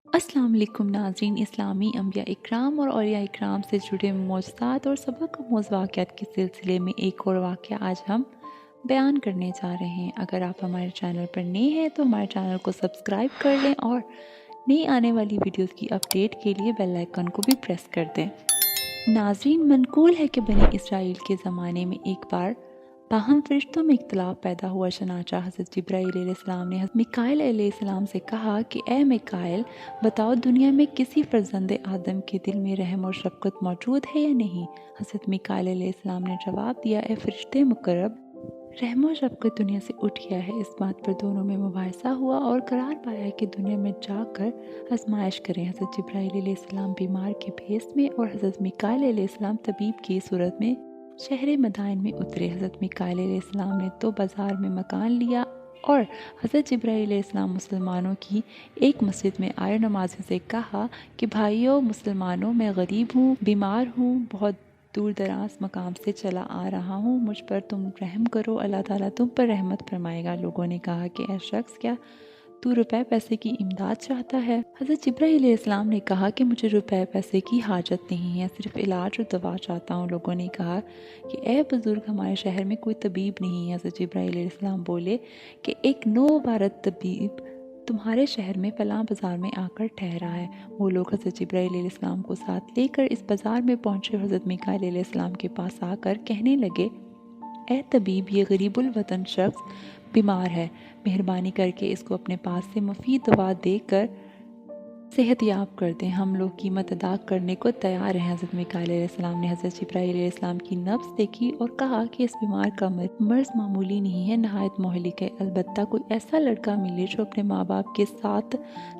अस्सलाम वालेकुम नाज़रीन। इस्लामी अंबिया इकराम और औलिया इकराम से जुड़े मौजूदात और सबक आमूज़ वाक़यात के सिलसिले में एक और वाक़या आज हम बयान करने जा रहे हैं। अगर आप हमारे चैनल पर नए हैं तो हमारे चैनल को सब्सक्राइब कर लें और नई आने वाली वीडियोस की अपडेट के लिए बेल आइकन को भी प्रेस कर दें। नाज़रीन, मनकूल है कि बनी इसराइल के ज़माने में एक बार बाहम फरिश्तों में इख्तलाफ पैदा हुआ। चनाचा हज़रत जिब्राईल अलैहिस्सलाम ने हज़रत मिकाईल अलैहिस्सलाम से कहा कि ए मिकाईल, बताओ दुनिया में किसी फ़र्ज़ंद आदम के दिल में रहम और शफ़क़त मौजूद है या नहीं। हज़रत मिकाईल अलैहिस्सलाम ने जवाब दिया, ए फ़रिश्ते मुक़र्रब, रहम और शफ़क़त दुनिया से उठ गया है। इस बात पर दोनों में मुबाहिसा हुआ और करार पाया कि दुनिया में जाकर आजमाइश करें। हज़रत जिब्राईल अलैहिस्सलाम बीमार के भेस में और हज़रत मिकाईल अलैहिस्सलाम तबीब की सूरत में शहर मदाइन में उतरे। हज़रत मिकाईल अलैहिस्सलाम ने तो बाज़ार में मकान लिया और हज़रत जिब्राईल अलैहिस्सलाम मुसलमानों की एक मस्जिद में आए। नमाज़ियों से कहा कि भाइयों मुसलमानों, मैं गरीब हूँ, बीमार हूँ, बहुत दूर दराज मकाम से चला आ रहा हूँ, मुझ पर तुम रहम करो, अल्लाह ताला तुम पर रहमत फरमाएगा। लोगों ने कहा कि ऐ शख्स, क्या तू रुपए पैसे की इमदाद चाहता है? हज़रत जिब्राईल अलैहिस्सलाम ने कहा कि मुझे रुपए पैसे की हाजत नहीं है, सिर्फ इलाज और दवा चाहता हूँ। लोगों ने कहा कि ए बुज़ुर्ग, हमारे शहर में कोई तबीब नहीं है। हज़रत जिब्राईल अलैहिस्सलाम बोले कि एक नौबारत तबीब तुम्हारे शहर में फलां बाज़ार में आकर ठहरा है। वो लोग हज़रत जिब्राईल अलैहिस्सलाम को साथ लेकर इस बाज़ार में पहुँचे। हज़रत मिकाईल अलैहिस्सलाम के पास आकर कहने लगे, ए तबीब, ये गरीबुल वतन शख्स बीमार है, मेहरबानी करके इसको अपने पास से मुफीद दवा देकर सेहतयाब कर दें। हम लोग कीमत अदा करने को तैयार हैं। हज़रत मिकाईल अलैहिस्सलाम ने हज़रत जिब्राईल अलैहिस्सलाम की नब्ज़ देखी और कहा कि इस बीमार का मर्ज़ मामूली नहीं है, नहायत मोहलिक है। अलबत्ता कोई ऐसा लड़का मिले जो अपने माँ बाप के 7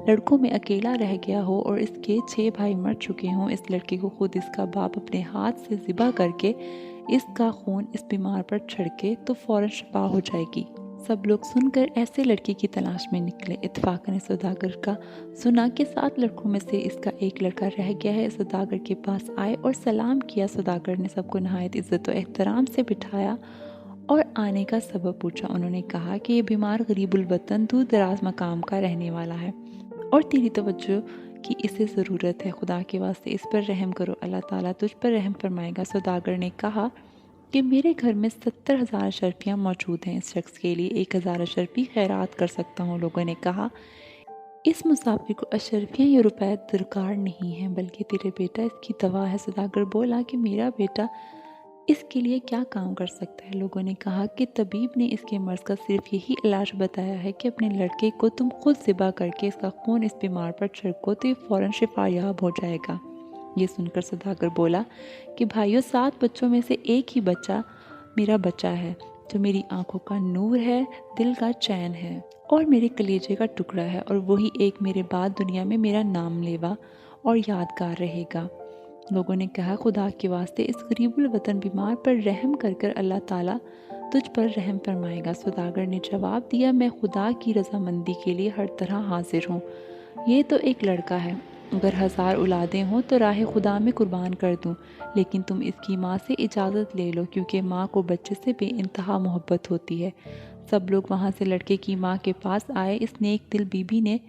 लड़कों में अकेला रह गया हो और इसके 6 भाई मर चुके हों। इस लड़के को खुद इसका बाप अपने हाथ से ज़िबा करके इसका खून इस बीमार पर छिड़के तो फ़ौरन शिफा हो जाएगी। सब लोग सुनकर ऐसे लड़के की तलाश में निकले। इत्तफाकन सौदागर का सुना कि 7 लड़कों में से इसका एक लड़का रह गया है। सौदागर के पास आए और सलाम किया। सौदागर ने सबको नहायत इज़्ज़त और एहतराम से बिठाया और आने का सबब पूछा। उन्होंने कहा कि ये बीमार गरीबुल वतन दूर दराज मकाम का रहने वाला है और तेरी तवज्जो की इसे ज़रूरत है। खुदा के वास्ते इस पर रहम करो, अल्लाह ताला तुझ पर रहम फरमाएगा। सौदागर ने कहा कि मेरे घर में 70,000 अशरफियाँ मौजूद हैं, इस शख्स के लिए 1,000 अशरफी खैरात कर सकता हूँ। लोगों ने कहा, इस मुसाफिर को अशरफियाँ या रुपए दरकार नहीं है, बल्कि तेरे बेटा इसकी दवा है। सौदागर बोला कि मेरा बेटा इसके लिए क्या काम कर सकता है? लोगों ने कहा कि तबीब ने इसके मर्ज़ का सिर्फ यही इलाज बताया है कि अपने लड़के को तुम खुद ज़िबा करके इसका खून इस बीमार पर छिड़को तो ये फ़ौरन शिफायाब हो जाएगा। ये सुनकर सौदागर बोला कि भाइयों, 7 बच्चों में से एक ही बच्चा मेरा बच्चा है, जो मेरी आंखों का नूर है, दिल का चैन है और मेरे कलेजे का टुकड़ा है, और वही एक मेरे बाद दुनिया में मेरा नाम लेवा और यादगार रहेगा। लोगों ने कहा, खुदा के वास्ते इस गरीबुल वतन बीमार पर रहम कर कर अल्लाह ताला तुझ पर रहम फरमाएगा। सौदागर ने जवाब दिया, मैं खुदा की रज़ामंदी के लिए हर तरह हाजिर हूँ। ये तो एक लड़का है, अगर 1000 औलादें हों तो राह खुदा में कुर्बान कर दूँ, लेकिन तुम इसकी माँ से इजाज़त ले लो, क्योंकि माँ को बच्चे से बेइंतहा मोहब्बत होती है। सब लोग वहाँ से लड़के की माँ के पास आए। इस नेक दिल बीबी ने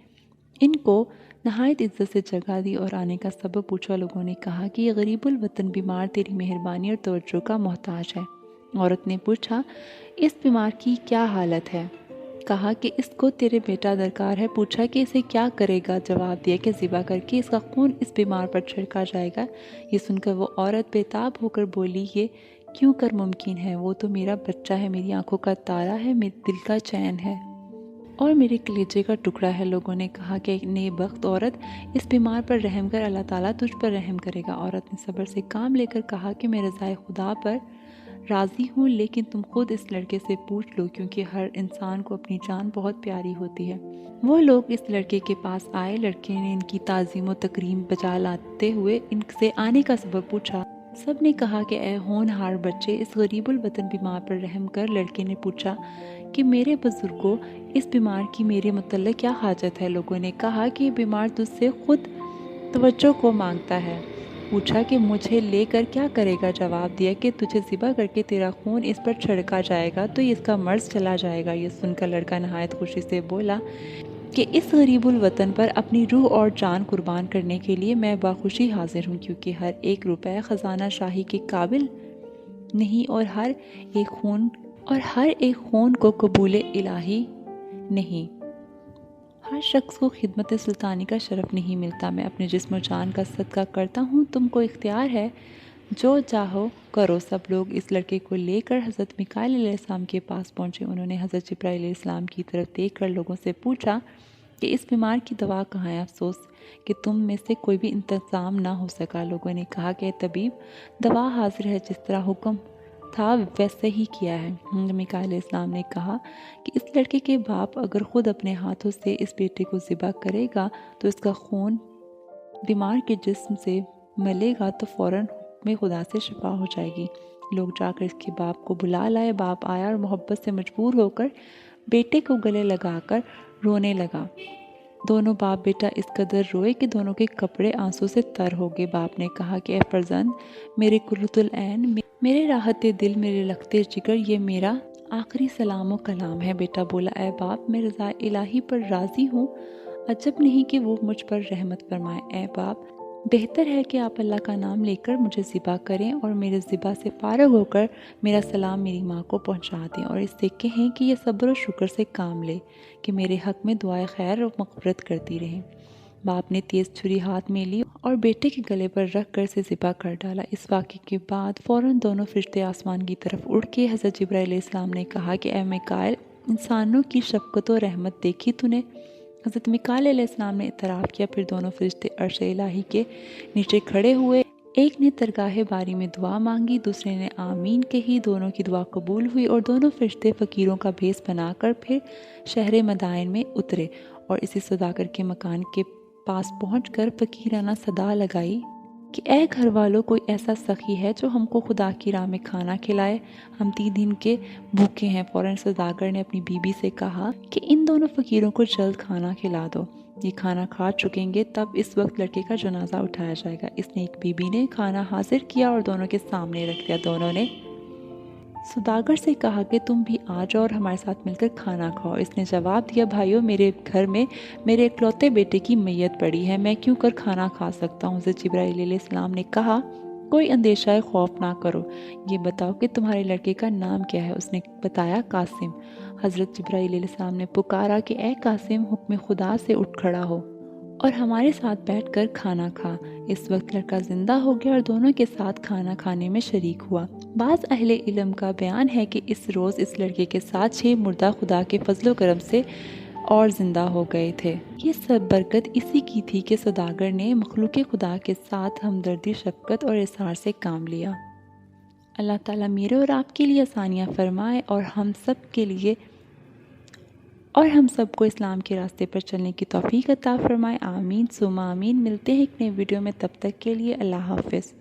इनको नहायत इज़्ज़त से जगह दी और आने का सबब पूछा। लोगों ने कहा कि ये गरीबुल वतन बीमार तेरी मेहरबानी और तवज्जो का मोहताज है। औरत ने पूछा, इस बीमार की क्या हालत है? कहा कि इसको तेरे बेटा दरकार है। पूछा कि इसे क्या करेगा? जवाब दिया कि ज़िबा करके इसका खून इस बीमार पर छिड़का जाएगा। ये सुनकर वो औरत बेताब होकर बोली, ये क्यों कर मुमकिन है? वो तो मेरा बच्चा है, मेरी आंखों का तारा है, मेरे दिल का चैन है और मेरे कलेजे का टुकड़ा है। लोगों ने कहा कि नेबख्त औरत, इस बीमार पर रहम कर, अल्लाह ताला तुझ पर रहम करेगा। औरत ने सब्र से काम लेकर कहा कि मैं रज़ाए खुदा पर राज़ी हूँ, लेकिन तुम खुद इस लड़के से पूछ लो, क्योंकि हर इंसान को अपनी जान बहुत प्यारी होती है। वो लोग इस लड़के के पास आए। लड़के ने इनकी ताज़ीम व तकरीम बजा लाते हुए इनसे आने का सबब पूछा। सब ने कहा कि ए होनहार बच्चे, इस गरीबुल वतन बीमार पर रहम कर। लड़के ने पूछा कि मेरे बुजुर्गों, इस बीमार की मेरे मुतल्लिक़ क्या हाजत है? लोगों ने कहा कि बीमार तुझसे खुद तवज्जो को मांगता है। पूछा कि मुझे लेकर क्या करेगा? जवाब दिया कि तुझे ज़िबा करके तेरा खून इस पर छिड़का जाएगा तो इसका मर्ज़ चला जाएगा। ये सुनकर लड़का नहायत खुशी से बोला کہ اس غریب الوطن پر اپنی روح اور جان قربان کرنے کے لیے میں بخوشی حاضر ہوں، کیونکہ ہر ایک روپے خزانہ شاہی کے قابل نہیں اور ہر ایک خون کو قبول الہی نہیں، ہر شخص کو خدمت سلطانی کا شرف نہیں ملتا۔ میں اپنے جسم و جان کا صدقہ کرتا ہوں، تم کو اختیار ہے، جو چاہو کرو۔ سب لوگ اس لڑکے کو لے کر حضرت میکائیل علیہ السلام کے پاس پہنچے۔ انہوں نے حضرت جبرائیل علیہ السلام کی طرف دیکھ کر لوگوں سے پوچھا کہ اس بیمار کی دوا کہاں ہے؟ افسوس کہ تم میں سے کوئی بھی انتظام نہ ہو سکا۔ لوگوں نے کہا کہ اے طبیب، دوا حاضر ہے، جس طرح حکم تھا ویسے ہی کیا ہے۔ میکائیل علیہ السلام نے کہا کہ اس لڑکے کے باپ اگر خود اپنے ہاتھوں سے اس بیٹے کو ذبح کرے گا تو اس کا خون بیمار کے جسم سے ملے گا تو فوراً حکم خدا سے شفا ہو جائے گی۔ لوگ جا کر اس کے باپ کو بلا لائے۔ باپ آیا اور محبت سے مجبور ہو کر بیٹے کو گلے لگا کر رونے لگا۔ دونوں باپ بیٹا اس قدر روئے کہ دونوں کے کپڑے آنسو سے تر ہو گئے۔ باپ نے کہا کہ اے فرزند، میرے قرۃ العین، میرے راحت دل، میرے لخت جگر، یہ میرا آخری سلام و کلام ہے۔ بیٹا بولا، اے باپ، میں رضا الہی پر راضی ہوں، عجب نہیں کہ وہ مجھ پر رحمت فرمائے۔ اے باپ، بہتر ہے کہ آپ اللہ کا نام لے کر مجھے ذبح کریں اور میرے ذبح سے فارغ ہو کر میرا سلام میری ماں کو پہنچا دیں، اور اس سے کہیں کہ یہ صبر و شکر سے کام لے کہ میرے حق میں دعائے خیر و مغفرت کرتی رہیں۔ باپ نے تیز چھری ہاتھ میں لی اور بیٹے کے گلے پر رکھ کر اسے ذبح کر ڈالا۔ اس واقعے کے بعد فوراً دونوں فرشتے آسمان کی طرف اڑ کے حضرت جبرائیل علیہ السلام نے کہا کہ اے میکائیل، انسانوں کی شفقت و رحمت دیکھی تو نے؟ حضرت میکائیل علیہ السلام نے اعتراف کیا۔ پھر دونوں فرشتے عرش الہی کے نیچے کھڑے ہوئے، ایک نے درگاہ باری میں دعا مانگی، دوسرے نے آمین کہی، دونوں کی دعا قبول ہوئی اور دونوں فرشتے فقیروں کا بھیس بنا کر پھر شہر مدائن میں اترے اور اسی سوداگر کے مکان کے پاس پہنچ کر فقیرانہ صدا لگائی کہ اے گھر والوں، کوئی ایسا سخی ہے جو ہم کو خدا کی راہ میں کھانا کھلائے؟ ہم 3 دن کے بھوکے ہیں۔ فوراً سوداگر نے اپنی بیوی سے کہا کہ ان دونوں فقیروں کو جلد کھانا کھلا دو، یہ کھانا کھا چکیں گے، تب اس وقت لڑکے کا جنازہ اٹھایا جائے گا۔ اس نے ایک بیوی نے کھانا حاضر کیا اور دونوں کے سامنے رکھ دیا۔ دونوں نے سوداگر سے کہا کہ تم بھی آ جاؤ اور ہمارے ساتھ مل کر کھانا کھاؤ۔ اس نے جواب دیا، بھائیو، میرے گھر میں میرے اکلوتے بیٹے کی میت پڑی ہے، میں کیوں کر کھانا کھا سکتا ہوں؟ حضرت جبرائیل علیہ السلام نے کہا، کوئی اندیشہ خوف نہ کرو، یہ بتاؤ کہ تمہارے لڑکے کا نام کیا ہے؟ اس نے بتایا، قاسم۔ حضرت جبرائیل علیہ السلام نے پکارا کہ اے قاسم، حکم خدا سے اٹھ کھڑا ہو اور ہمارے ساتھ بیٹھ کر کھانا کھا۔ اس وقت لڑکا زندہ ہو گیا اور دونوں کے ساتھ کھانا کھانے میں شریک ہوا۔ بعض اہل علم کا بیان ہے کہ اس روز اس لڑکے کے ساتھ 6 مردہ خدا کے فضل و کرم سے اور زندہ ہو گئے تھے۔ یہ سب برکت اسی کی تھی کہ سوداگر نے مخلوق خدا کے ساتھ ہمدردی، شفقت اور اظہار سے کام لیا۔ اللہ تعالیٰ میرے اور آپ کے لیے آسانیاں فرمائے اور ہم سب کو اسلام کے راستے پر چلنے کی توفیق عطا فرمائے۔ آمین ثم آمین۔ ملتے ہیں ایک نئے ویڈیو میں، تب تک کے لیے اللہ حافظ۔